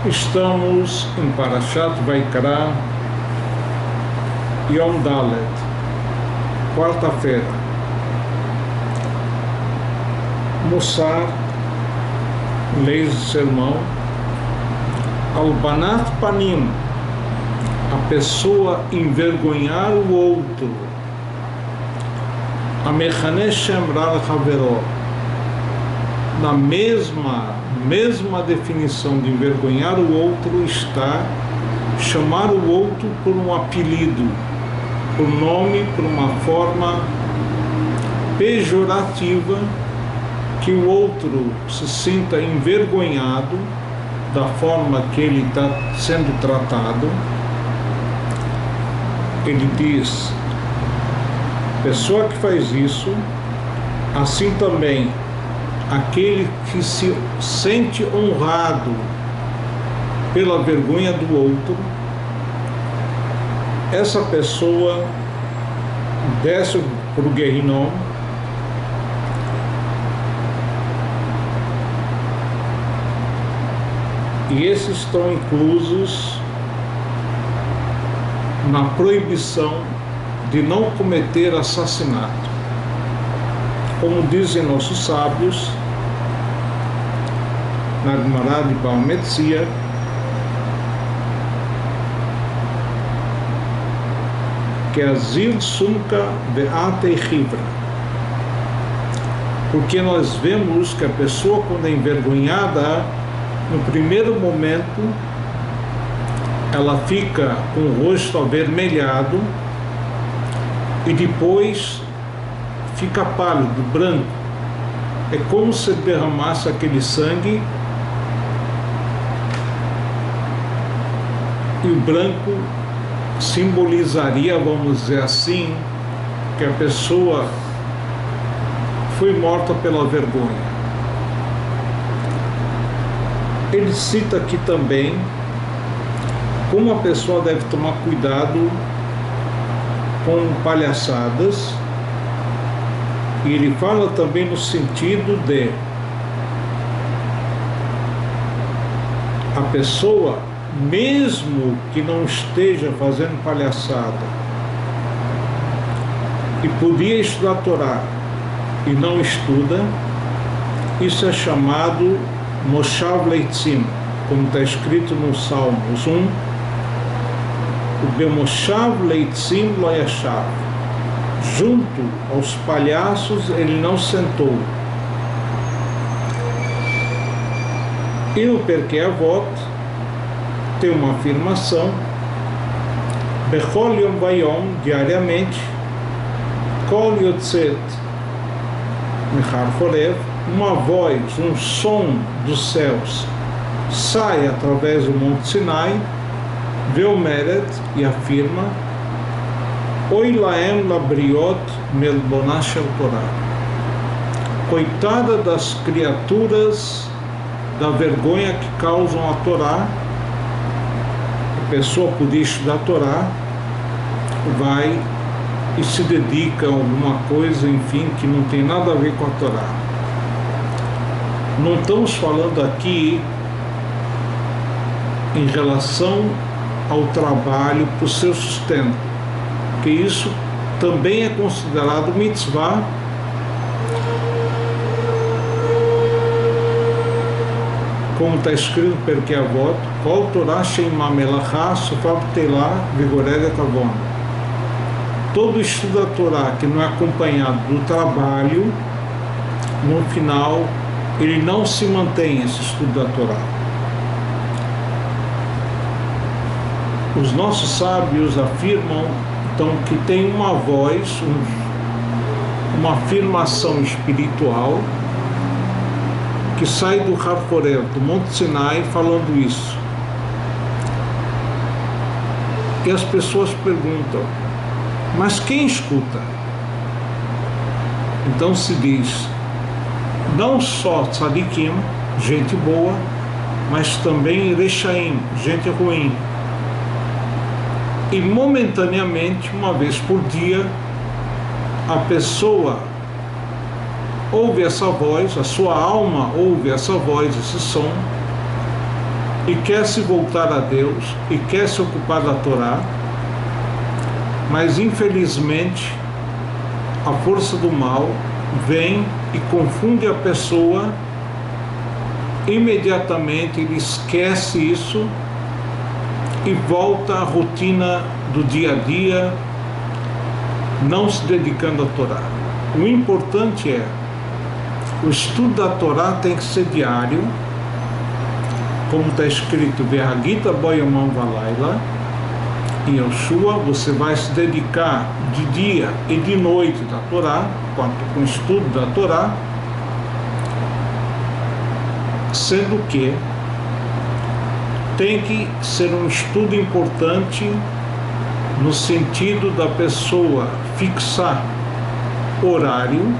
Estamos em Parashat Vaikra, Yom Dalet, quarta-feira. Mussar, leis do sermão. Albanat Panim, a pessoa envergonhar o outro. Amechane Shemrar Haveró, na mesma definição de envergonhar o outro está chamar o outro por um apelido, por nome, por uma forma pejorativa, que o outro se sinta envergonhado da forma que ele está sendo tratado. Ele diz, pessoa que faz isso, assim também aquele que se sente honrado pela vergonha do outro, essa pessoa desce para o Guerrinom e esses estão inclusos na proibição de não cometer assassinato. Como dizem nossos sábios, na Gemara de Bava Metzia, que é Azil Sumka Be'atei Chivra, porque nós vemos que a pessoa, quando é envergonhada, no primeiro momento ela fica com o rosto avermelhado e depois fica pálido, branco. É como se derramasse aquele sangue e o branco simbolizaria, vamos dizer assim, que a pessoa foi morta pela vergonha. Ele cita aqui também como a pessoa deve tomar cuidado com palhaçadas, e ele fala também no sentido de a pessoa, mesmo que não esteja fazendo palhaçada e podia estudar a Torá e não estuda, isso é chamado Moshav Leitzim, como está escrito no Salmos 1, o Bemoshav Leitzim Lo Yashav, junto aos palhaços ele não sentou. E no Perkei Avot tem uma afirmação, Bechol Yom Vayom, diariamente, Kol Yotzet Mechar Forev, uma voz, um som dos céus sai através do Monte Sinai, Veomeret, e afirma, Oi Laem Labriot Melbonah Shel Torah, coitada das criaturas da vergonha que causam a Torá. A pessoa podia estudar a Torá, vai e se dedica a alguma coisa, enfim, que não tem nada a ver com a Torá. Não estamos falando aqui em relação ao trabalho para o seu sustento, que isso também é considerado mitzvah, como está escrito no Perkei Avot, Kol Torah she'ima melachá sofav telá vigoredet avon. Todo estudo da Torá que não é acompanhado do trabalho, no final ele não se mantém, esse estudo da Torá. Os nossos sábios afirmam então que tem uma voz, uma afirmação espiritual que sai do Har Korev, do Monte Sinai, falando isso. E as pessoas perguntam, mas quem escuta? Então se diz, não só tzadikim, gente boa, mas também rechaim, gente ruim. E momentaneamente, uma vez por dia, a pessoa ouve essa voz, a sua alma ouve essa voz, esse som, e quer se voltar a Deus e quer se ocupar da Torá, mas infelizmente a força do mal vem e confunde a pessoa. Imediatamente ele esquece isso e volta à rotina do dia a dia, não se dedicando à Torá. O importante é, o estudo da Torá tem que ser diário, como está escrito, Verhagita Boyomam Valaila, em Yoshua, você vai se dedicar de dia e de noite da Torá, quanto com o estudo da Torá, sendo que tem que ser um estudo importante no sentido da pessoa fixar horário,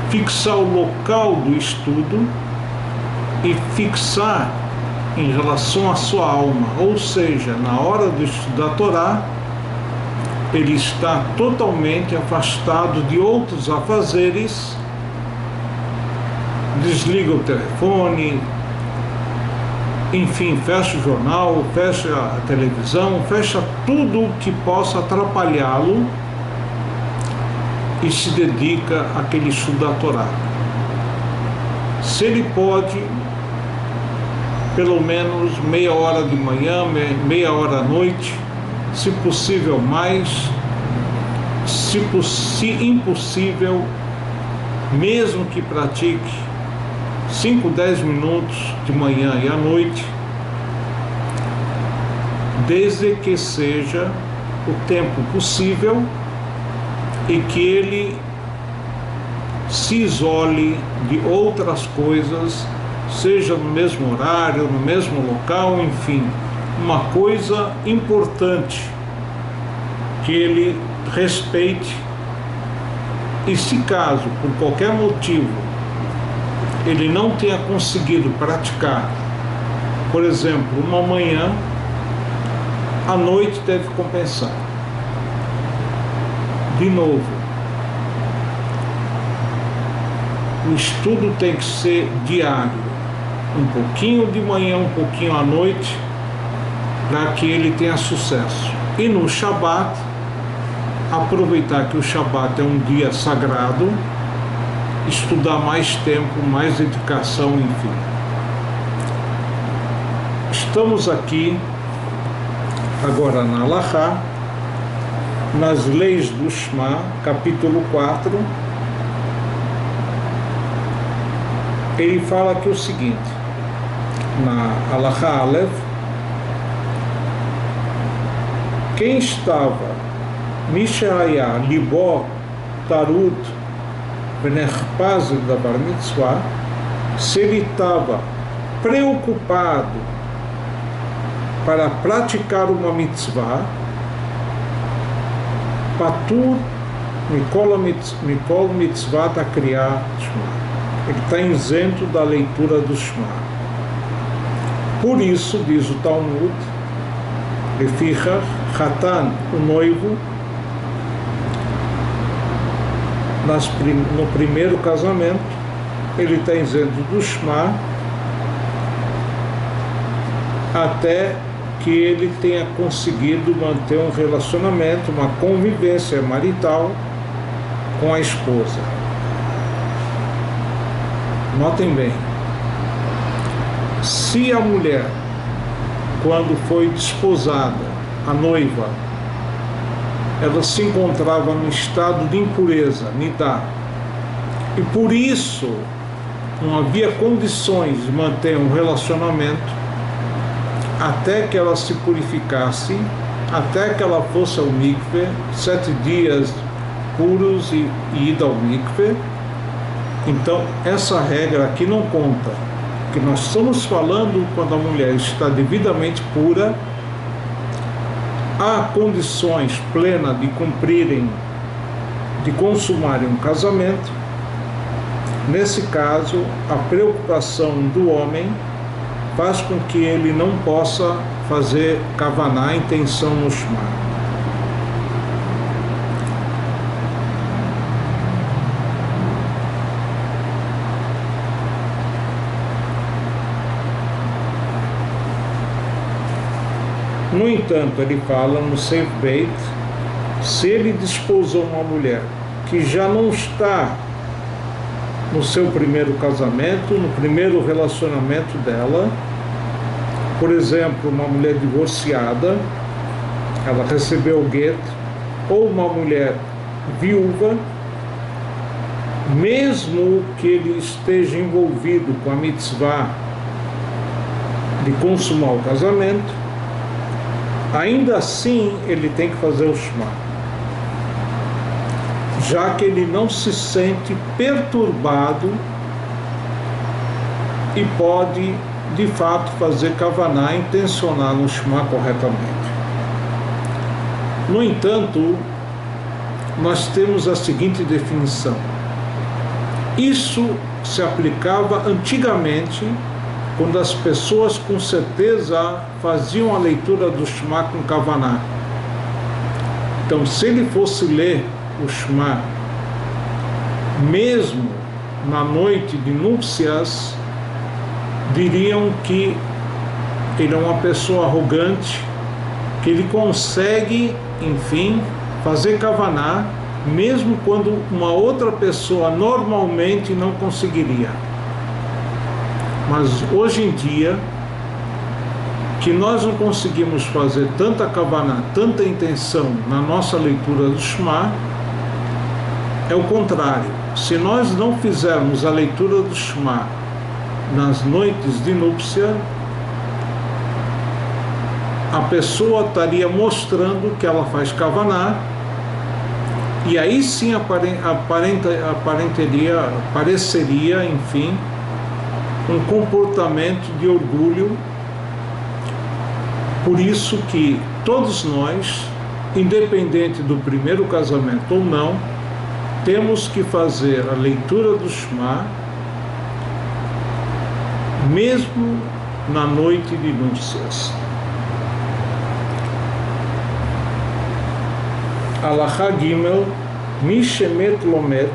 fixar o local do estudo e fixar em relação à sua alma, ou seja, na hora do estudo da Torá, ele está totalmente afastado de outros afazeres, desliga o telefone, enfim, fecha o jornal, fecha a televisão, fecha tudo que possa atrapalhá-lo e se dedica àquele estudo da Torá. Se ele pode, pelo menos meia hora de manhã, meia hora à noite, se possível mais, se impossível, mesmo que pratique 5, 10 minutos de manhã e à noite, desde que seja o tempo possível e que ele se isole de outras coisas, seja no mesmo horário, no mesmo local, enfim, uma coisa importante que ele respeite. E se caso, por qualquer motivo, ele não tenha conseguido praticar, por exemplo, uma manhã, à noite deve compensar. De novo, o estudo tem que ser diário, um pouquinho de manhã, um pouquinho à noite, para que ele tenha sucesso. E no Shabat, aproveitar que o Shabat é um dia sagrado, estudar mais tempo, mais dedicação, enfim. Estamos aqui agora na Halachá, nas leis do Shema, capítulo 4. Ele fala aqui o seguinte, na Halachá Aleph: quem estava Mishaya Libó Tarut Venerpaz da Bar Mitzvah, se ele estava preocupado para praticar uma mitzvah, Patur Mikol Mitzvah da Kriyat Shema, ele está isento da leitura do Shema. Por isso, diz o Talmud, Lefichach Hatan, o noivo, no primeiro casamento, ele está isento do Shema até que ele tenha conseguido manter um relacionamento, uma convivência marital com a esposa. Notem bem, se a mulher, quando foi desposada, a noiva, ela se encontrava num estado de impureza, nidá, e por isso não havia condições de manter um relacionamento até que ela se purificasse, até que ela fosse ao mikve, 7 dias puros e ida ao mikve. Então essa regra aqui não conta, que nós estamos falando quando a mulher está devidamente pura, há condições plenas de cumprirem, de consumarem um casamento. Nesse caso, a preocupação do homem faz com que ele não possa fazer kavaná, a intenção no Shema. No entanto, ele fala no Seif Beit, se ele desposou uma mulher que já não está no seu primeiro casamento, no primeiro relacionamento dela, por exemplo, uma mulher divorciada, ela recebeu o get, ou uma mulher viúva, mesmo que ele esteja envolvido com a mitzvah de consumar o casamento, ainda assim ele tem que fazer o Shema, já que ele não se sente perturbado e pode de fato fazer kavaná, intencionar no Shema corretamente. No entanto, nós temos a seguinte definição: isso se aplicava antigamente, quando as pessoas com certeza faziam a leitura do Shema com kavaná. Então, se ele fosse ler o Shema mesmo na noite de núpcias, diriam que ele é uma pessoa arrogante, que ele consegue, enfim, fazer kavaná mesmo quando uma outra pessoa normalmente não conseguiria. Mas hoje em dia, que nós não conseguimos fazer tanta kavaná, tanta intenção na nossa leitura do Shema, é o contrário. Se nós não fizermos a leitura do Shema nas noites de núpcia, a pessoa estaria mostrando que ela faz kavaná, e aí sim pareceria, enfim, um comportamento de orgulho. Por isso que todos nós, independente do primeiro casamento ou não, temos que fazer a leitura do Shema mesmo na noite de núpcias. Alahá Gimel, Mishemet Lomet,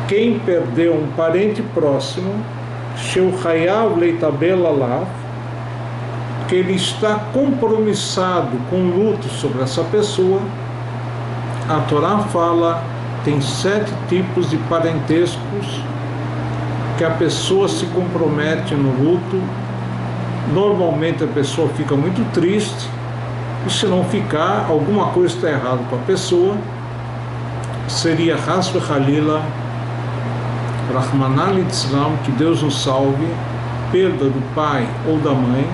quem perdeu um parente próximo, Sheu Hayav Leitabel Alav, que ele está compromissado com luto sobre essa pessoa. A Torá fala, tem 7 tipos de parentescos que a pessoa se compromete no luto. Normalmente a pessoa fica muito triste, e se não ficar, alguma coisa está errada com a pessoa. Seria Has V'Chalila, Rahmanan Litzlam, que Deus nos salve, perda do pai ou da mãe,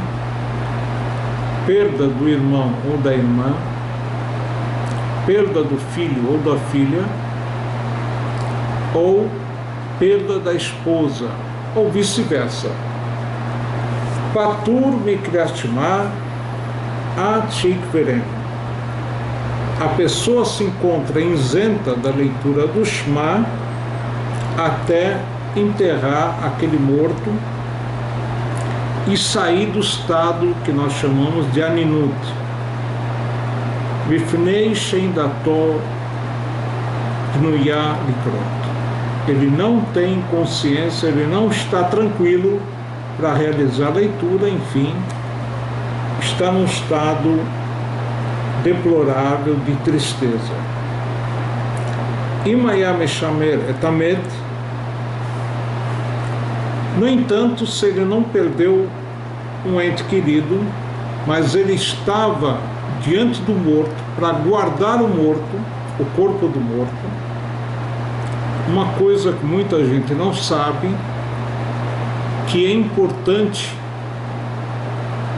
perda do irmão ou da irmã, perda do filho ou da filha, ou perda da esposa, ou vice-versa. Patur Mikriat Shema Atik Verem. A pessoa se encontra isenta da leitura do Shema até enterrar aquele morto e sair do estado que nós chamamos de Aninut. Bifnei Sheindato Gnuya Likrot. Ele não tem consciência, ele não está tranquilo para realizar a leitura, enfim, está num estado deplorável de tristeza. Imaya Meshamer Etamet. No entanto, se ele não perdeu um ente querido, mas ele estava diante do morto para guardar o morto, o corpo do morto. Uma coisa que muita gente não sabe, que é importante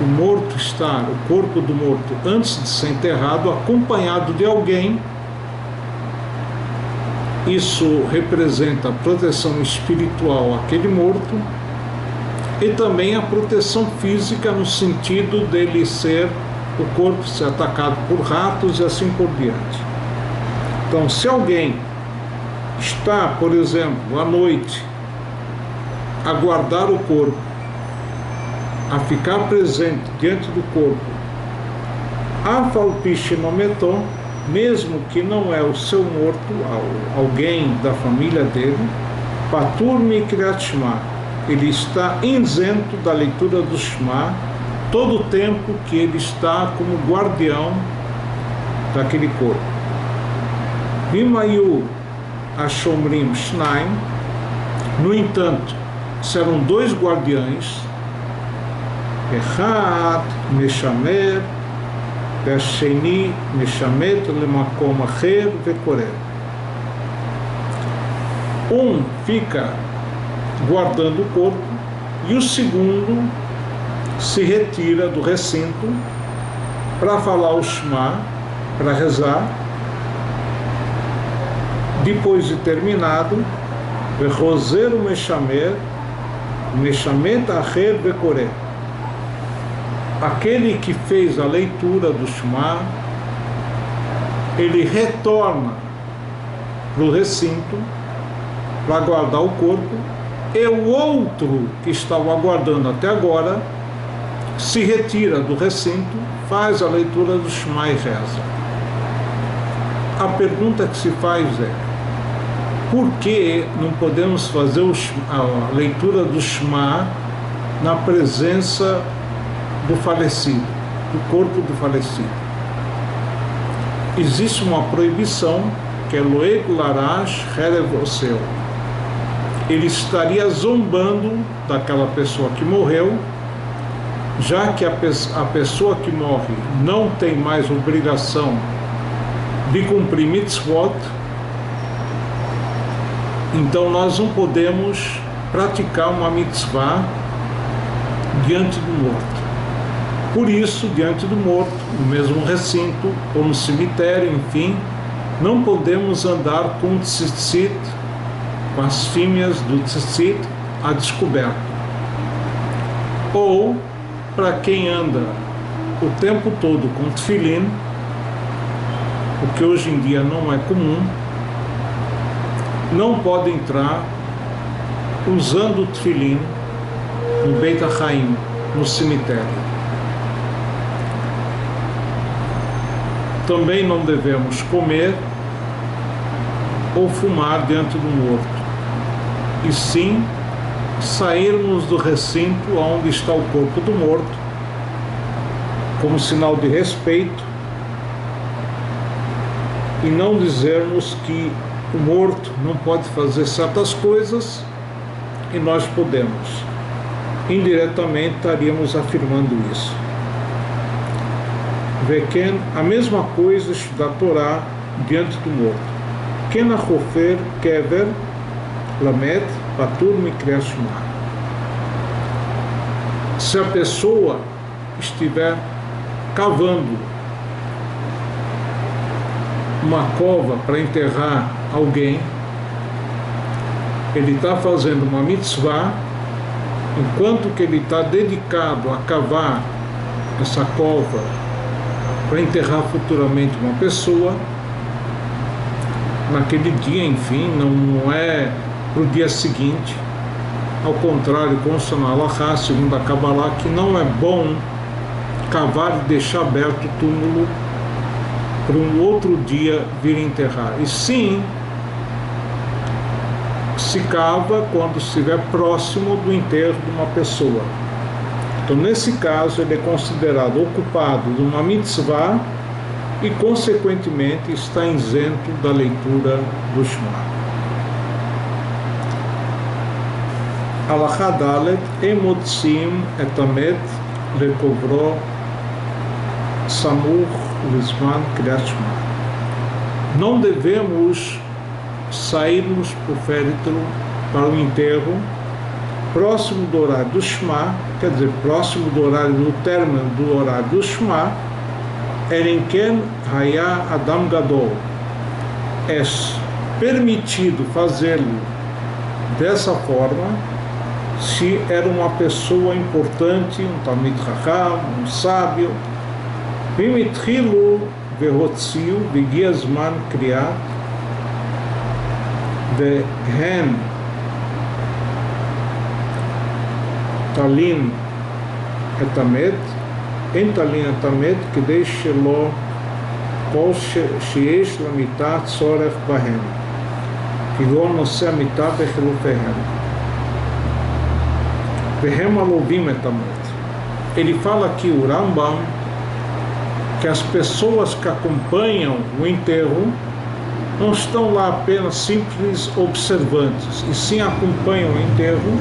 o morto estar, o corpo do morto, antes de ser enterrado, acompanhado de alguém. Isso representa a proteção espiritual àquele morto e também a proteção física, no sentido dele ser, o corpo ser atacado por ratos e assim por diante. Então, se alguém está, por exemplo, à noite, a guardar o corpo, a ficar presente diante do corpo, Afalpichinometon, mesmo que não é o seu morto, alguém da família dele, Patur Mikriat Shema, ele está isento da leitura do Shema, todo o tempo que ele está como guardião daquele corpo. Vimayu Ashomrim Shnaim, no entanto, serão dois guardiães, Echad Meshamer, Vesheni Meshamet Lemakom Acher Vekoreh. Um fica guardando o corpo e o segundo se retira do recinto para falar o Shema, para rezar. Depois de terminado, Vechoser Meshamer Meshamet Acher Vekoreh. Aquele que fez a leitura do Shema, ele retorna para o recinto para guardar o corpo, e o outro que estava aguardando até agora se retira do recinto, faz a leitura do Shema e reza. A pergunta que se faz é: por que não podemos fazer a leitura do Shema na presença do falecido, do corpo do falecido? Existe uma proibição que é Loeg Larash Herev Oseu. Ele estaria zombando daquela pessoa que morreu, já que a pessoa que morre não tem mais obrigação de cumprir mitzvot, então nós não podemos praticar uma mitzvah diante do morto. Por isso, diante do morto, no mesmo recinto ou no cemitério, enfim, não podemos andar com tzitzit, com as fímias do tzitzit a descoberto. Ou, para quem anda o tempo todo com tefilin, o que hoje em dia não é comum, não pode entrar usando o tefilin no Beit HaChaim, no cemitério. Também não devemos comer ou fumar diante do morto, e sim sairmos do recinto onde está o corpo do morto, como sinal de respeito, e não dizermos que o morto não pode fazer certas coisas e nós podemos. Indiretamente estaríamos afirmando isso. Veken, a mesma coisa estudar a Torá diante do morto. Ken achofer kever lamed patur mikriyat shema. Se a pessoa estiver cavando uma cova para enterrar alguém, ele está fazendo uma mitzvah, enquanto que ele está dedicado a cavar essa cova para enterrar futuramente uma pessoa, naquele dia, enfim, não é para o dia seguinte. Ao contrário, consta na Halachá, segundo a Kabbalah, que não é bom cavar e deixar aberto o túmulo para um outro dia vir enterrar. E sim, se cava quando estiver próximo do enterro de uma pessoa. Então, nesse caso, ele é considerado ocupado de uma mitzvah e, consequentemente, está isento da leitura do Shema. Halachá Dalet, Emotzim etamet lekovro samuch lizman kriyat Shema. Não devemos sairmos para o féretro, para o enterro, próximo do horário do Shema, quer dizer, próximo do horário do término do horário do Shema, Erenken Haya Adam Gadol. É permitido fazê-lo dessa forma se era uma pessoa importante, um Talmid Chacham, um sábio. Vimitchilu vehotziu vigia zman kriyat vehen talin etamet, en talin etamet, kidei shelo kol sheyesh lamitat tzorech bahem, kigon noseh amitat vechilufehem, vehem alovim etamet. ele fala aqui, o Rambam, que as pessoas que acompanham o enterro não estão lá apenas simples observantes, e sim acompanham o enterro,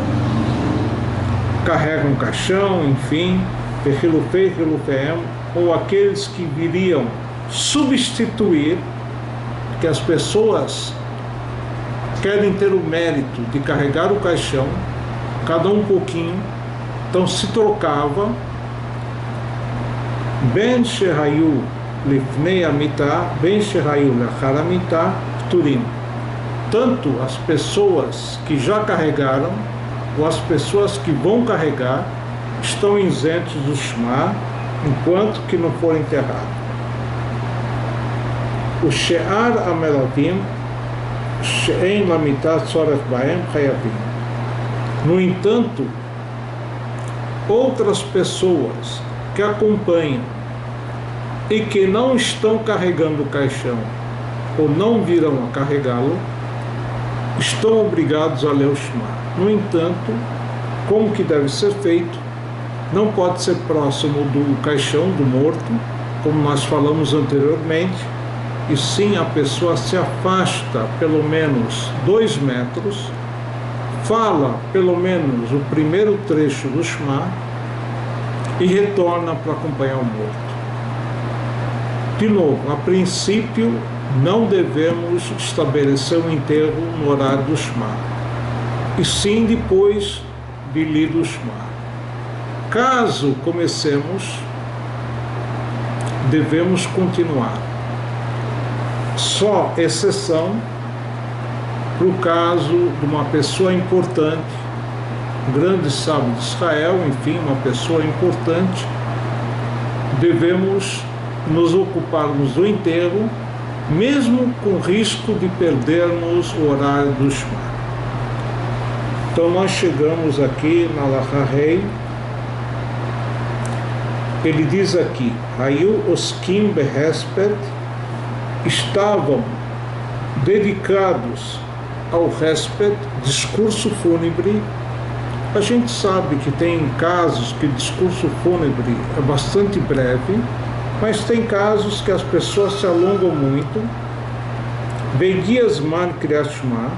carregam caixão, enfim, ou aqueles que viriam substituir, que as pessoas querem ter o mérito de carregar o caixão, cada um pouquinho, então se trocava, Ben shehayu lifnei amitá, ben shehayu lachar amitá, pturim. Tanto as pessoas que já carregaram, ou as pessoas que vão carregar, estão isentos do Shema, enquanto que não forem enterrados. O she'ar amelavim, she'en lamitá tzorech baem chayavim. No entanto, outras pessoas que acompanham e que não estão carregando o caixão ou não virão a carregá-lo, estão obrigados a ler o Shema. No entanto, como que deve ser feito? Não pode ser próximo do caixão do morto, como nós falamos anteriormente, e sim a pessoa se afasta pelo menos 2 metros, fala pelo menos o primeiro trecho do Shema e retorna para acompanhar o morto. De novo, a princípio, não devemos estabelecer um enterro no horário do Shema, e sim depois de lido o Shema. Caso comecemos, devemos continuar. Só exceção para o caso de uma pessoa importante, um grande sábio de Israel, enfim, uma pessoa importante, devemos nos ocuparmos do enterro, mesmo com risco de perdermos o horário do Shema. Então nós chegamos aqui na Halakha Rei. Ele diz aqui, Hayu oskim behesped, estavam dedicados ao Hesped, discurso fúnebre. A gente sabe que tem casos que discurso fúnebre é bastante breve, mas tem casos que as pessoas se alongam muito. Vegia zman kriyat Shema,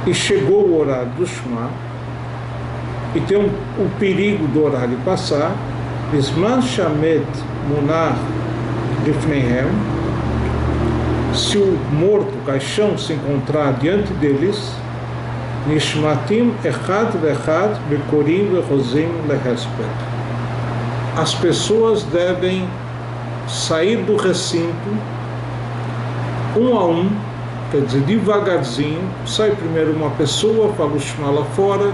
e chegou o horário do Shema, e tem o perigo do horário passar. Zman shamet munach lifneihem, se o morto, o caixão, se encontrar diante deles, nishmatim echad vechad bekorim vechozim lehesped, as pessoas devem sair do recinto um a um, quer dizer, devagarzinho. Sai primeiro uma pessoa, fala o Shema lá fora,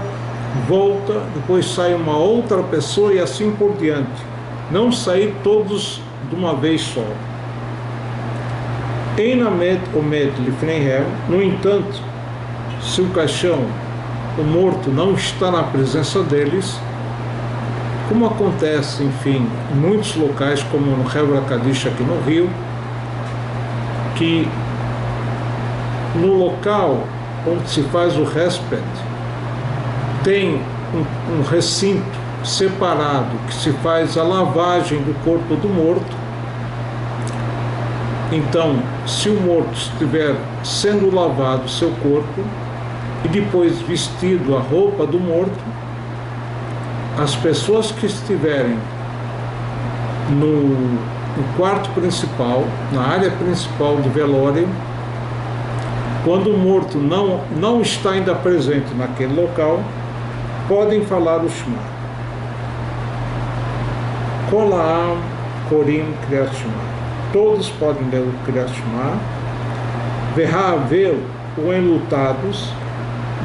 volta, depois sai uma outra pessoa e assim por diante. Não sair todos de uma vez só. Einamet omed lifneihem, no entanto, se o caixão, o morto, não está na presença deles, como acontece, enfim, em muitos locais, como no Hebra Kaddish aqui no Rio, que no local onde se faz o Hesped tem um recinto separado que se faz a lavagem do corpo do morto. Então, se o morto estiver sendo lavado o seu corpo e depois vestido a roupa do morto, as pessoas que estiverem no quarto principal, na área principal do velório, quando o morto não está ainda presente naquele local, podem falar o Shema. Kol ha'am korim kriyat Shema. Todos podem ler o Kriyat Shema. Veha'avel, o enlutados,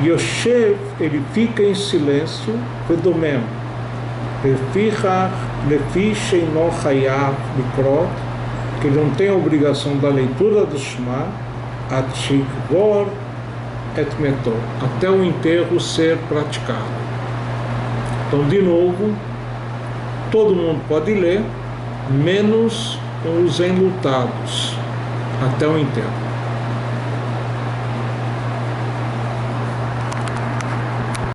Yoshev, ele fica em silêncio, Vedomem, Lefi sheino chayav likrot, que ele não tem a obrigação da leitura do Shema, Atchikvor et metor, até o enterro ser praticado. Então, de novo, todo mundo pode ler, menos os enlutados, até o enterro.